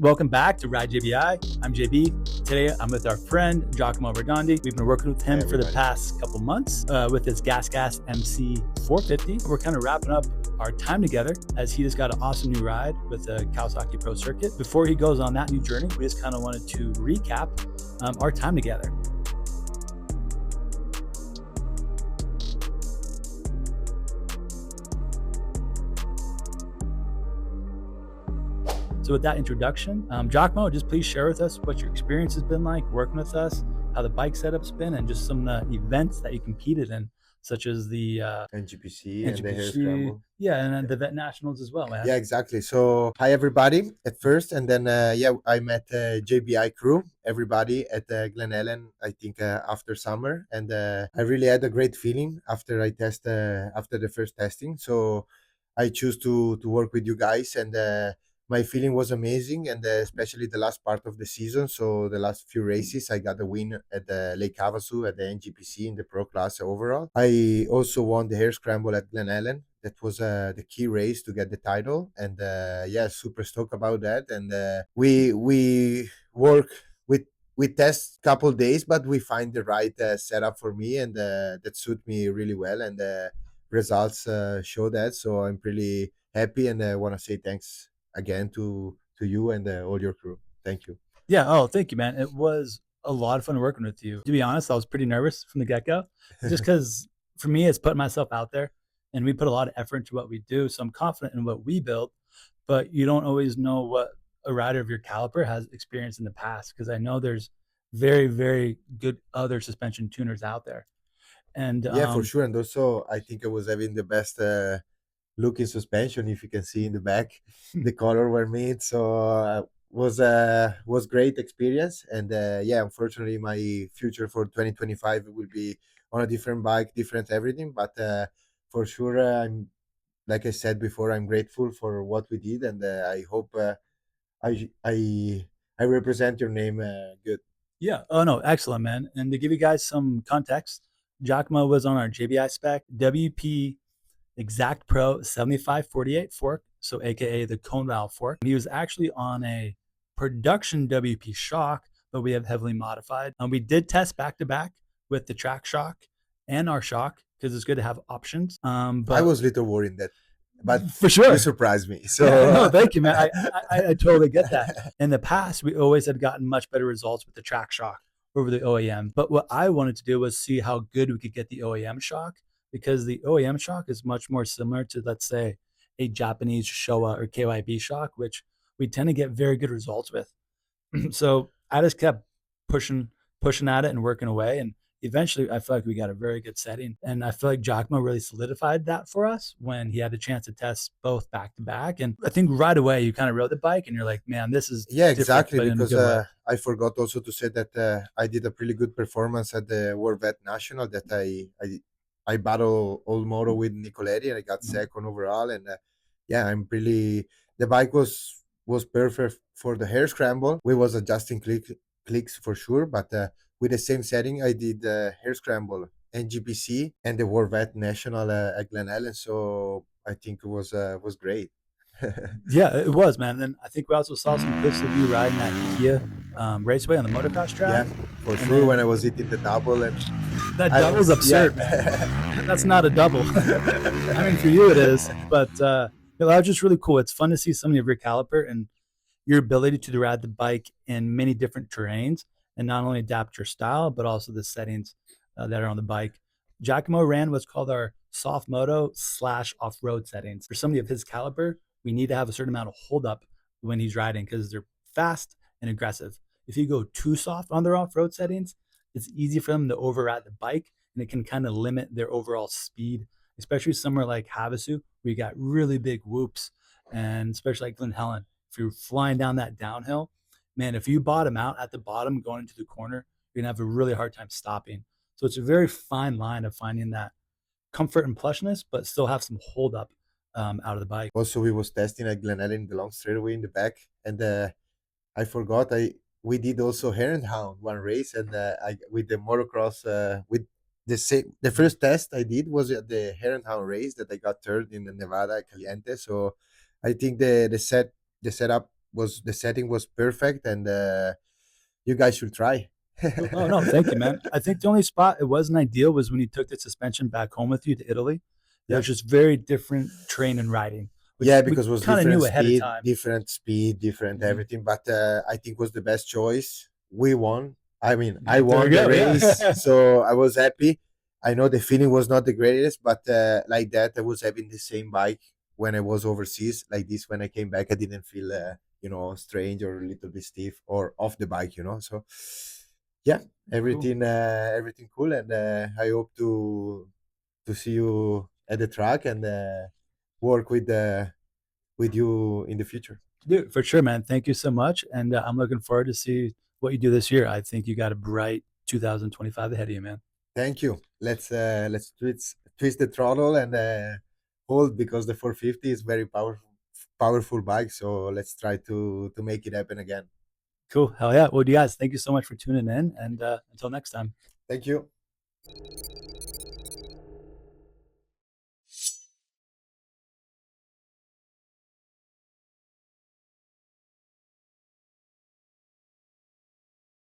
Welcome back to Ride JBI. I'm JB. Today I'm with our friend Giacomo Redondi. We've been working with him for the past couple months with his Gas MC 450. We're kind of wrapping up our time together as he just got an awesome new ride with the Kawasaki Pro Circuit. Before he goes on that new journey, we just kind of wanted to recap our time together. So with that introduction, Giacomo, just please share with us what your experience has been like working with us, how the bike setup's been, and just some of the events that you competed in, such as the NGPC and the Hair Scramble. Yeah, and the Vet Nationals as well, man. Yeah, exactly. So hi everybody at first, and then I met JBI crew, everybody at Glen Ellen, I think after summer, and I really had a great feeling after I test after the first testing. So I choose to work with you guys, and my feeling was amazing, and especially the last part of the season. So the last few races, I got a win at the Lake Havasu at the NGPC in the pro class overall. I also won the Hair Scramble at Glen Ellen. That was the key race to get the title, and super stoked about that. And we work with. We test couple days, but we find the right setup for me, and that suit me really well. And results show that. So I'm really happy, and I want to say thanks again to you and all your crew. Thank you. Yeah. Oh, thank you, man. It was a lot of fun working with you. To be honest, I was pretty nervous from the get-go, just because for me, it's putting myself out there, and we put a lot of effort into what we do. So I'm confident in what we built, but you don't always know what a rider of your caliber has experienced in the past, because I know there's very, very good other suspension tuners out there. And yeah, for sure. And also, I think I was having the best looking suspension. If you can see in the back, the color were made. So was great experience. And unfortunately, my future for 2025 will be on a different bike, different everything. But for sure, I'm like I said before, I'm grateful for what we did, and I hope I represent your name good. Yeah. Oh no, excellent, man. And to give you guys some context, Giacomo was on our JBI spec WP Exact Pro 7548 fork, so AKA the cone valve fork. He was actually on a production WP shock, but we have heavily modified. We did test back to back with the track shock and our shock, because it's good to have options. But I was a little worried that, but for sure, you surprised me. So no, thank you, man. I totally get that. In the past, we always had gotten much better results with the track shock over the OAM. But what I wanted to do was see how good we could get the OAM shock, because the OAM shock is much more similar to, let's say, a Japanese Showa or KYB shock, which we tend to get very good results with. So I just kept pushing at it and working away. And eventually, I feel like we got a very good setting. And I feel like Giacomo really solidified that for us when he had a chance to test both back to back. And I think right away, you kind of rode the bike and you're like, man, this is exactly, because I forgot also to say that I did a pretty good performance at the World Vet National, that I battled all moto with Nicoletti, and I got second overall. And I'm really, the bike was perfect for the Hair Scramble. We was adjusting clicks for sure, but with the same setting, I did the Hair Scramble, NGPC, and the World Vet National at Glen Ellen. So I think it was great. Yeah, it was, man. And I think we also saw some clips of you riding that Kia raceway on the motocross track. Yeah, for sure. When I was hitting the double, and that double's absurd, man. That's not a double. I mean, for you it is, but that was just really cool. It's fun to see somebody of your caliber and your ability to ride the bike in many different terrains, and not only adapt your style, but also the settings that are on the bike. Giacomo ran what's called our soft moto / off-road settings. For somebody of his caliber, we need to have a certain amount of hold up when he's riding, because they're fast and aggressive. If you go too soft on their off-road settings, it's easy for them to override the bike, and it can kind of limit their overall speed, especially somewhere like Havasu, where you got really big whoops, and especially like Glen Helen. If you're flying down that downhill, man, if you bottom out at the bottom going into the corner, you're gonna have a really hard time stopping. So it's a very fine line of finding that comfort and plushness, but still have some hold up out of the bike. Also, we was testing at Glen Ellen the long straightaway in the back, and I forgot we did also Hare and Hound one race, and I with the motocross with the first test I did was at the Hare and Hound race that I got third in the Nevada Caliente. So I think the setup was the setting was perfect, and you guys should try. Oh no, thank you, man. I think the only spot it wasn't ideal was when you took the suspension back home with you to Italy. It Yeah. was just very different terrain and riding, which Yeah, we because it was kind of knew ahead of time. different speed, different Mhm. everything. But I think was the best choice. We won. I mean, I There we won the go. race, Yeah. so I was happy. I know the feeling was not the greatest, but like that, I was having the same bike when I was overseas. Like this, when I came back, I didn't feel, strange or a little bit stiff or off the bike. So yeah, Cool. everything cool, and I hope to see you at the track and work with you in the future. Dude, for sure, man. Thank you so much, and I'm looking forward to see what you do this year. I think you got a bright 2025 ahead of you, man. Thank you. Let's twist the throttle and hold, because the 450 is very powerful bike. So let's try to make it happen again. Cool. Hell yeah. Well, you guys, thank you so much for tuning in, and until next time. Thank you.